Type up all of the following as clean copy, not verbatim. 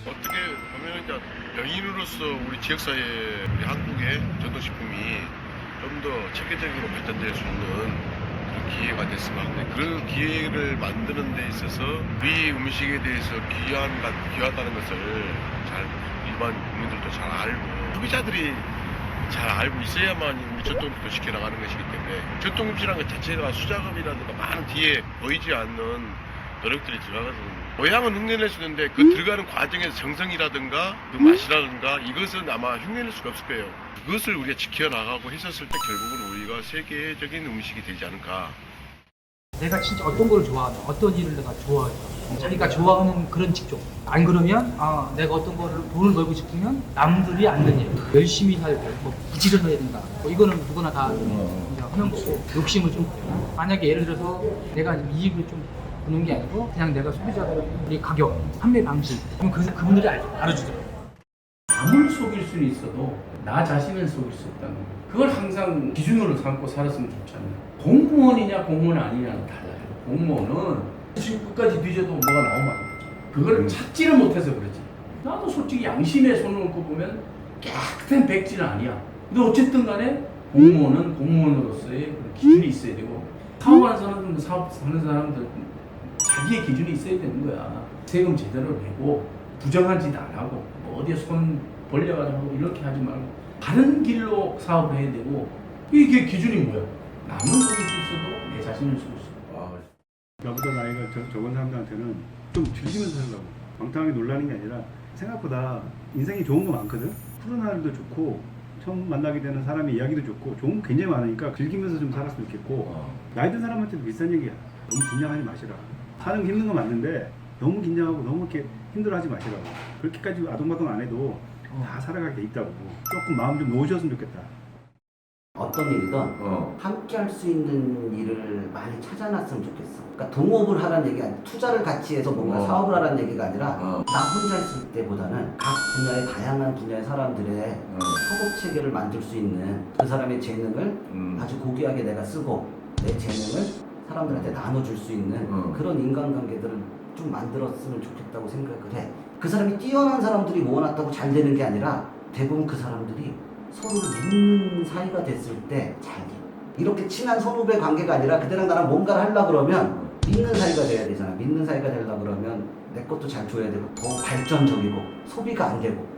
어떻게 보면 이제 명인으로서 우리 지역사회, 우리 한국의 전통식품이 좀 더 체계적으로 발전될 수 있는 그런 기회가 됐으면 하는데, 그 기회를 만드는 데 있어서 우리 음식에 대해서 귀하다는 것을 잘 일반 국민들도 잘 알고 소비자들이 잘 알고 있어야만 우리 전통음식도 지켜나가는 것이기 때문에, 전통음식이라는 것 자체가 수작업이라든가 많은 뒤에 보이지 않는 노력들이 들어가거든요. 모양은 흉내낼 수 있는데 그 들어가는 과정에서 정성이라든가 그 맛이라든가 이것은 아마 흉내낼 수가 없을 거예요. 그것을 우리가 지켜나가고 했었을 때 결국은 우리가 세계적인 음식이 되지 않을까. 내가 진짜 어떤 걸 좋아하냐, 어떤 일을 내가 좋아하냐, 자기가 좋아하는 그런 직종. 안 그러면 내가 어떤 거를 돈을 벌고 싶으면 남들이 않는 일, 열심히 살고 뭐 부지런해야 된다. 뭐 이거는 누구나 다 이제 하는 거고, 욕심을 좀 부려. 만약에 예를 들어서 내가 이익을 좀 보는 게 아니고 그냥 내가 소비자들의 가격, 판매 방식, 그럼 그분들이 알아주더라고요. 남을 속일 수는 있어도 나 자신을 속일 수 없다는 거. 그걸 항상 기준으로 삼고 살았으면 좋잖아요. 공무원이냐 공무원 아니냐는 달라요. 공무원은 지금 끝까지 뒤져도 뭐가 나오면 안 되죠. 그걸 찾지를 못해서 그러지. 나도 솔직히 양심에 손을 얹고 보면 깨끗한 백지는 아니야. 근데 어쨌든 간에 공무원은 공무원으로서의 그런 기준이 있어야 되고, 사업하는 사람들은 사업하는 사람들 자기의 기준이 있어야 되는 거야. 세금 제대로 내고 부정한 짓 안 하고 뭐 어디에 손 벌려가지고 이렇게 하지 말고 다른 길로 사업을 해야 되고, 이게 기준이 뭐야? 남을 속일 수 있어도 내 자신을 속일 수 있어. 나보다 나이가 적은 사람들한테는 좀 즐기면서 살라고, 방탕하게 놀라는 게 아니라 생각보다 인생이 좋은 거 많거든. 푸른 하늘도 좋고 처음 만나게 되는 사람의 이야기도 좋고 좋은 거 굉장히 많으니까 즐기면서 좀 살았으면 좋겠고, 나이 든 사람한테도 비슷한 얘기야. 너무 긴장하지 마시라. 사는 게 힘든 건 맞는데 너무 긴장하고 너무 이렇게 힘들어하지 마시라고. 그렇게까지 아동바동 안 해도 다 살아가게 돼 있다고. 조금 마음 좀 놓으셨으면 좋겠다. 어떤 일이든 함께 할 수 있는 일을 많이 찾아놨으면 좋겠어. 그러니까 동업을 하라는 얘기가 아니라 투자를 같이 해서 뭔가 사업을 하라는 얘기가 아니라 나 혼자 있을 때보다는 각 분야의 다양한 분야의 사람들의 협업 체계를 만들 수 있는, 그 사람의 재능을 아주 고귀하게 내가 쓰고 내 재능을 사람들한테 나눠줄 수 있는 그런 인간관계들을 좀 만들었으면 좋겠다고 생각을 해. 그 사람이 뛰어난 사람들이 모아놨다고 잘 되는 게 아니라 대부분 그 사람들이 서로를 믿는 사이가 됐을 때 잘 돼. 이렇게 친한 선후배 관계가 아니라 그대랑 나랑 뭔가를 하려고 그러면 믿는 사이가 돼야 되잖아. 믿는 사이가 되려고 그러면 내 것도 잘 줘야 되고 더 발전적이고 소비가 안 되고.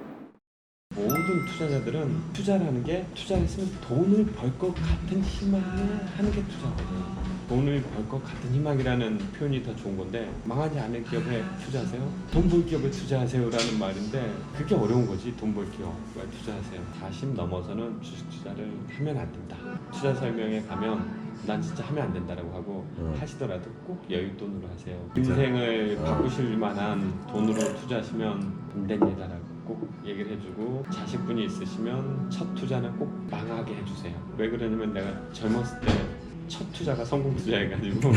모든 투자자들은 투자를 하는 게, 투자를 했으면 돈을 벌 것 같은 희망을 하는 게 투자거든요. 돈을 벌 것 같은 희망이라는 표현이 더 좋은 건데, 망하지 않은 기업에 투자하세요? 돈 벌 기업에 투자하세요 라는 말인데, 그게 어려운 거지. 돈 벌 기업에 투자하세요. 40 넘어서는 주식 투자를 하면 안 된다. 투자 설명에 가면 난 진짜 하면 안 된다라고 하고, 하시더라도 꼭 여윳돈으로 하세요. 인생을 바꾸실 만한 돈으로 투자하시면 안 됩니다라고 꼭 얘기를 해주고, 자식분이 있으시면 첫 투자는 꼭 망하게 해주세요. 왜 그러냐면 내가 젊었을 때 첫 투자가 성공 투자해가지고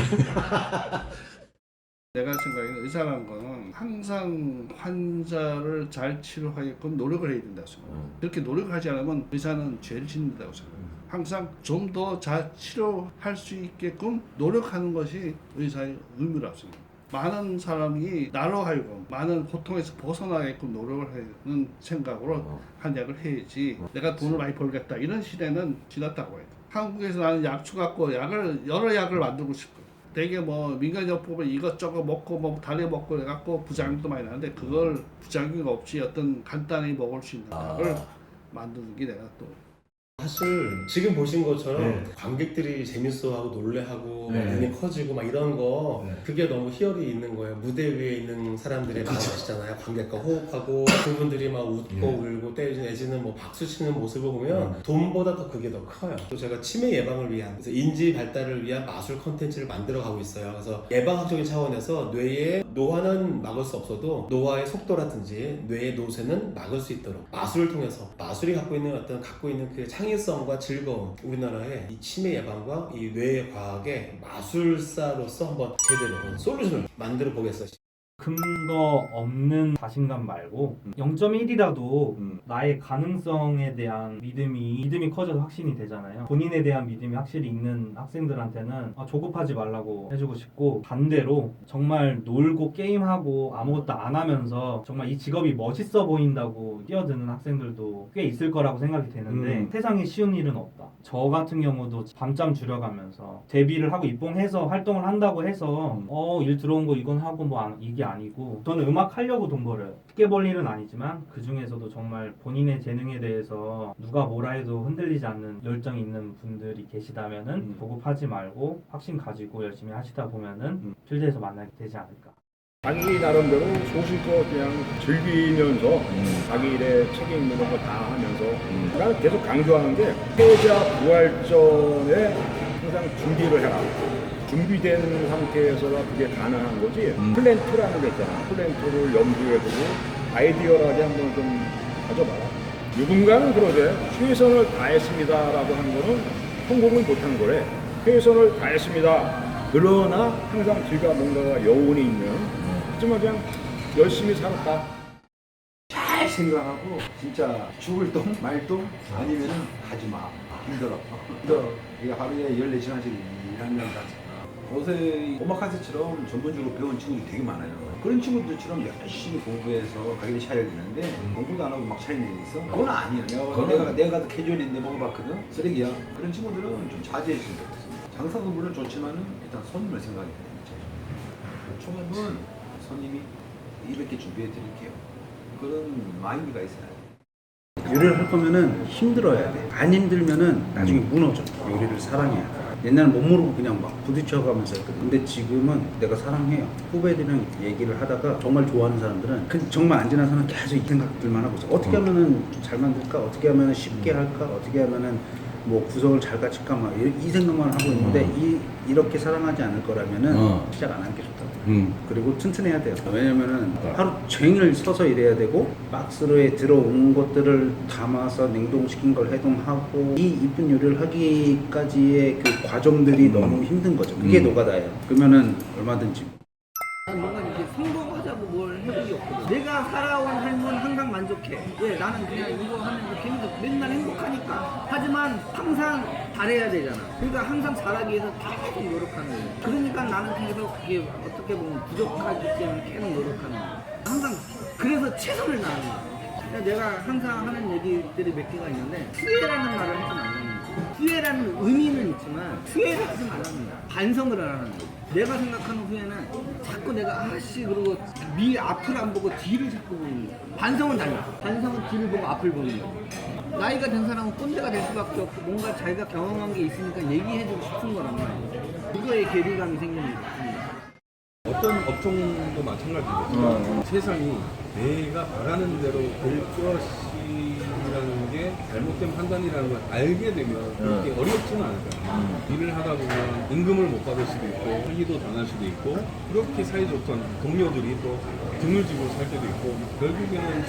내가 생각에는 의사라는 거는 항상 환자를 잘 치료하게끔 노력을 해야 된다고 생각해요. 그렇게 노력하지 않으면 의사는 죄를 짓는다고 생각해요. 항상 좀 더 잘 치료할 수 있게끔 노력하는 것이 의사의 의무라고 생각해요. 많은 사람이 나로 하여금 많은 고통에서 벗어나게끔 노력을 하는 생각으로 한약을 해야지, 내가 돈을 많이 벌겠다 이런 시대는 지났다고 해요. 한국에서 나는 약초 갖고 여러 약을 만들고 싶어요. 되게 뭐 민간요법을 이것저것 먹고 뭐 다리 먹고 해갖고 부작용도 많이 나는데, 그걸 부작용이 없이 어떤 간단히 먹을 수 있는 약을 만드는 게 내가 또. 사실 지금 보신 것처럼 관객들이 재밌어하고 놀래하고 눈이 커지고 막 이런 거, 그게 너무 희열이 있는 거예요. 무대 위에 있는 사람들의 마음 아시잖아요. 관객과 호흡하고 그분들이 막 웃고 울고 내지는 뭐 박수 치는 모습을 보면 돈보다 더 그게 더 커요. 또 제가 치매 예방을 위한, 그래서 인지 발달을 위한 마술 콘텐츠를 만들어 가고 있어요. 그래서 예방학적인 차원에서 뇌의 노화는 막을 수 없어도 노화의 속도라든지 뇌의 노쇠는 막을 수 있도록 마술을 통해서, 마술이 갖고 있는 그 창의성과 즐거움, 우리나라의 이 치매 예방과 이 뇌 과학의 마술사로서 한번 제대로 솔루션을 만들어 보겠어요. 근거 없는 자신감 말고 0.1이라도 나의 가능성에 대한 믿음이 커져서 확신이 되잖아요. 본인에 대한 믿음이 확실히 있는 학생들한테는 조급하지 말라고 해주고 싶고, 반대로 정말 놀고 게임하고 아무것도 안 하면서 정말 이 직업이 멋있어 보인다고 뛰어드는 학생들도 꽤 있을 거라고 생각이 되는데 세상에 쉬운 일은 없다. 저 같은 경우도 밤잠 줄여가면서 데뷔를 하고 입봉해서 활동을 한다고 해서 일 들어온 거 이건 하고 이게 아니고, 저는 음악 하려고 돈 벌어요. 쉽게 벌 일은 아니지만 그 중에서도 정말 본인의 재능에 대해서 누가 뭐라 해도 흔들리지 않는 열정이 있는 분들이 계시다면은 조급하지 말고 확신 가지고 열심히 하시다 보면은 필드에서 만나게 되지 않을까. 자기 나름대로 소신껏 그냥 즐기면서 자기 일에 책임 있는 거 다 하면서 나는 계속 강조하는 게 패자 부활전에 항상 준비를 해라. 준비된 상태에서가 그게 가능한 거지. 플랜2라는 게 있잖아. 플랜2를 염두에 두고 아이디어라게 한번 좀 가져봐라. 누군가는 그러재. 최선을 다했습니다라고 하는 거는 성공을 못한 거래. 최선을 다했습니다. 그러나 항상 뒤가 뭔가가 여운이 있는, 하지만 그냥 열심히 살았다. 잘 생각하고 진짜 죽을 똥 말똥 아니면은 하지 마. 힘들어. 이게 하루에 14시간씩 일하는 거잖아. 요새 오마카세처럼 전문적으로 배운 친구들이 되게 많아요. 그런 친구들처럼 열심히 공부해서 가게를 차려야 되는데 공부도 안 하고 막 차리는 게 있어? 그건 아니야. 내가 가도 캐주얼인데 먹어봤거든? 쓰레기야. 그런 친구들은 좀 자제해주면 좋겠습니다. 장사도 물론 좋지만은 일단 손님을 생각해야 돼요. 초반은 손님이 200개 준비해 드릴게요. 그런 마인드가 있어야 돼. 요리를 할 거면은 힘들어야 돼. 안 힘들면은 나중에 무너져. 요리를 사랑해야 돼. 옛날엔 못 모르고 그냥 막 부딪혀가면서 했거든. 근데 지금은 내가 사랑해요. 후배들이랑 얘기를 하다가 정말 좋아하는 사람들은 정말 안 지난 사람 계속 이 생각들만 하고 있어. 어떻게 하면은 잘 만들까? 어떻게 하면은 쉽게 할까? 어떻게 하면은 뭐 구성을 잘 갖출까? 막 이 생각만 하고 있는데 이렇게 사랑하지 않을 거라면은 시작 안 하는 게 좋다고. 그리고 튼튼해야 돼요. 왜냐면은 하루 종일 서서 일해야 되고 박스로에 들어온 것들을 담아서 냉동시킨 걸 해동하고 이 이쁜 요리를 하기까지의 그 과정들이 너무 힘든 거죠. 그게 노가다예요. 그러면은 얼마든지. 뭔가 이렇게 성공하자고 뭘 해본 게 없거든. 내가 살아온 삶은 항상 만족해. 왜? 나는 그냥 이거 하면서 계속 맨날 행복하니까. 하지만 항상 잘해야 되잖아. 그러니까 항상 잘하기 위해서 계속 노력하는 거야. 그러니까 나는 계속 그게 어떻게 보면 부족하기 때문에 계속 노력하는 거야. 항상 그래서 최선을 다하는 거야. 그러니까 내가 항상 하는 얘기들이 몇 개가 있는데 후회라는 말을 하지 말라는 거야. 후회라는 의미는 있지만 후회를 하지 말라는 거야. 반성을 하라는 거야. 내가 생각하는 후회는 자꾸 내가 그러고 앞을 안 보고 뒤를 자꾸 보는 거야. 반성은 달라. 반성은 뒤를 보고 앞을 보는 거야. 나이가 된 사람은 꼰대가 될 수밖에 없고 뭔가 자기가 경험한 게 있으니까 얘기해주고 싶은 거란 말이야. 그거에 괴리감이 생기는 거야. 어떤 업종도 마찬가지겠지만 세상이 내가 바라는 대로 될 것이라는 게 잘못된 판단이라는 걸 알게 되면 그렇게 어렵지는 않을 거야. 일을 하다 보면 임금을 못 받을 수도 있고 사기도 당할 수도 있고 그렇게 사이좋던 동료들이 또 등을 지고 살 때도 있고 결국에는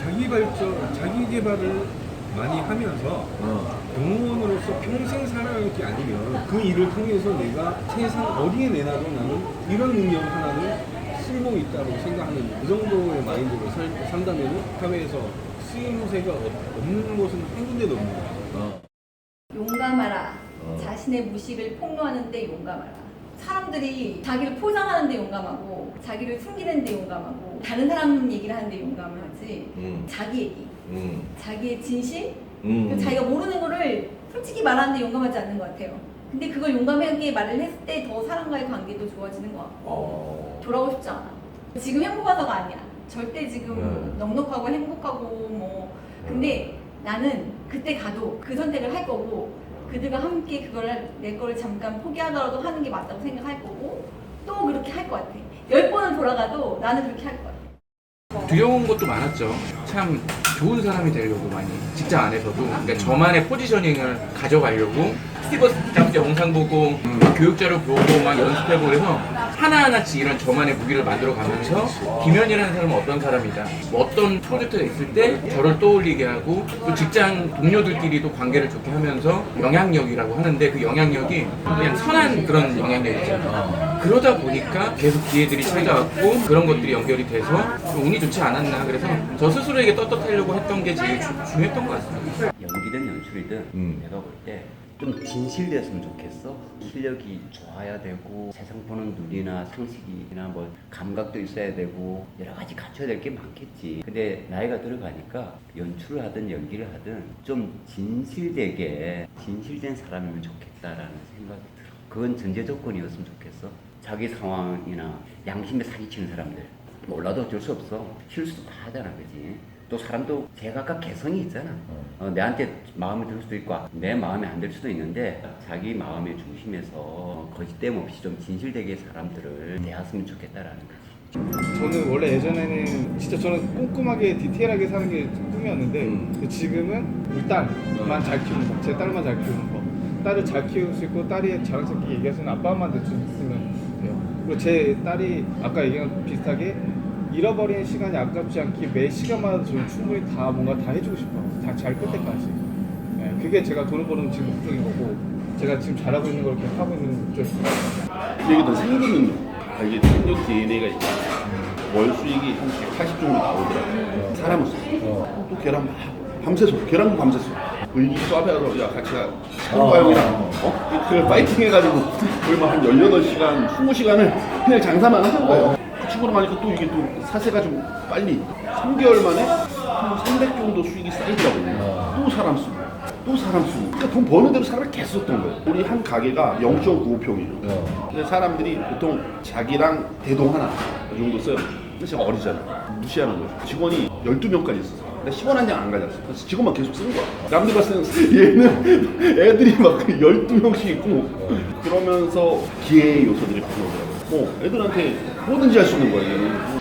자기 개발을 많이 하면서 공무원으로서 평생 살아갈 게 아니면 그 일을 통해서 내가 세상 어디에 내놔도 나는 이런 능력 하나는 쓸모 있다고 생각하는 그 정도의 마인드로 산다면 사회에서 쓰임새가 없는 곳은 한 군데도 없는 거야. 용감하라. 자신의 무식을 폭로하는데 용감하라. 사람들이 자기를 포장하는데 용감하고 자기를 숨기는데 용감하고 다른 사람 얘기를 하는데 용감을 하지 자기 얘기 자기의 진실 자기가 모르는 거를 솔직히 말하는데 용감하지 않는 것 같아요. 근데 그걸 용감하게 말을 했을 때 더 사람과의 관계도 좋아지는 것 같고 돌아오고 싶지 않아. 지금 행복하다가 아니야. 절대 지금 넉넉하고 행복하고 뭐 근데 나는 그때 가도 그 선택을 할 거고 그들과 함께 그걸 내 거를 잠깐 포기하더라도 하는 게 맞다고 생각할 거고 또 그렇게 할 것 같아. 10번을 돌아가도 나는 그렇게 할 것 같아. 두려운 것도 많았죠. 참 좋은 사람이 되려고 많이 직장 안에서도 그러니까 저만의 포지셔닝을 가져가려고 스티브 잡스 영상 보고 교육자료 보고 막 연습해보고 그래서 하나하나씩 이런 저만의 무기를 만들어가면서 김현이라는 사람은 어떤 사람이다, 뭐 어떤 프로젝트가 있을 때 저를 떠올리게 하고 또 직장 동료들끼리도 관계를 좋게 하면서 영향력이라고 하는데 그 영향력이 그냥 선한 그런 영향력이 있잖아요. 그러다 보니까 계속 기회들이 찾아왔고 그런 것들이 연결이 돼서 좀 운이 좋지 않았나. 그래서 저 스스로에게 떳떳하려고 했던 게 제일 중요했던 것 같습니다. 연기든 연출이든 내가 볼 때 좀 진실됐으면 좋겠어. 실력이 좋아야 되고 세상 보는 눈이나 상식이나 뭐 감각도 있어야 되고 여러 가지 갖춰야 될 게 많겠지. 근데 나이가 들어가니까 연출을 하든 연기를 하든 좀 진실되게 진실된 사람이면 좋겠다라는 생각이 들어. 그건 전제 조건이었으면 좋겠어. 자기 상황이나 양심에 사기치는 사람들 몰라도 어쩔 수 없어. 실수도 다 하잖아, 그지? 또 사람도 제각각 개성이 있잖아. 내한테 마음에 들 수도 있고 내 마음에 안 들 수도 있는데 자기 마음의 중심에서 거짓됨 없이 좀 진실되게 사람들을 대했으면 좋겠다라는 거지. 저는 원래 예전에는 진짜 저는 꼼꼼하게 디테일하게 사는 게 꿈이었는데 지금은 우리 딸만 잘 키우는 거, 제 딸만 잘 키우는 거. 딸을 잘 키울 수 있고 딸이 자랑스럽게 얘기하시는 아빠만 됐으면 돼요. 그리고 제 딸이 아까 얘기한 비슷하게 잃어버리는 시간이 아깝지 않게 매 시간마다 저는 충분히 다 뭔가 다 해주고 싶어요. 다 잘 끌 때까지. 네, 그게 제가 돈을 버는 지금 목적인 거고 제가 지금 잘하고 있는 걸 이렇게 하고 있는 목적입니다. 여기도 생기는 이게 생존 DNA가 있잖아. 월 수익이 한 180 정도 나오더라고. 사람은 또 계란 막 밤새서 계란도 밤새서 의기 쏴배하러 야 같이 가 창과 형이랑 그걸 파이팅 해가지고 거의 한 18시간 20시간을 그냥 장사만 하는 거예요. 그 친구랑 가니까 또 이게 또 사세가 좀 빨리 3개월 만에 한 300 정도 수익이 쌓이더라고요. 또 사람 쓰고 또 사람 쓰고 그러니까 돈 버는 대로 사람을 계속 썼던 거예요. 우리 한 가게가 0.95평이에요. 근데 사람들이 보통 자기랑 대동 하나 그 정도 써요. 근데 제가 어리잖아. 무시하는 거죠. 직원이 12명까지 있었어. 근데 10원 한 장 안 가졌어. 그래서 직원만 계속 쓰는 거야. 남들 봤을 때는 얘는 애들이 막 12명씩 있고 그러면서 기회의 요소들이 바뀌더라고요. 애들한테 뭐든지 할 수 있는 거야. 얘는.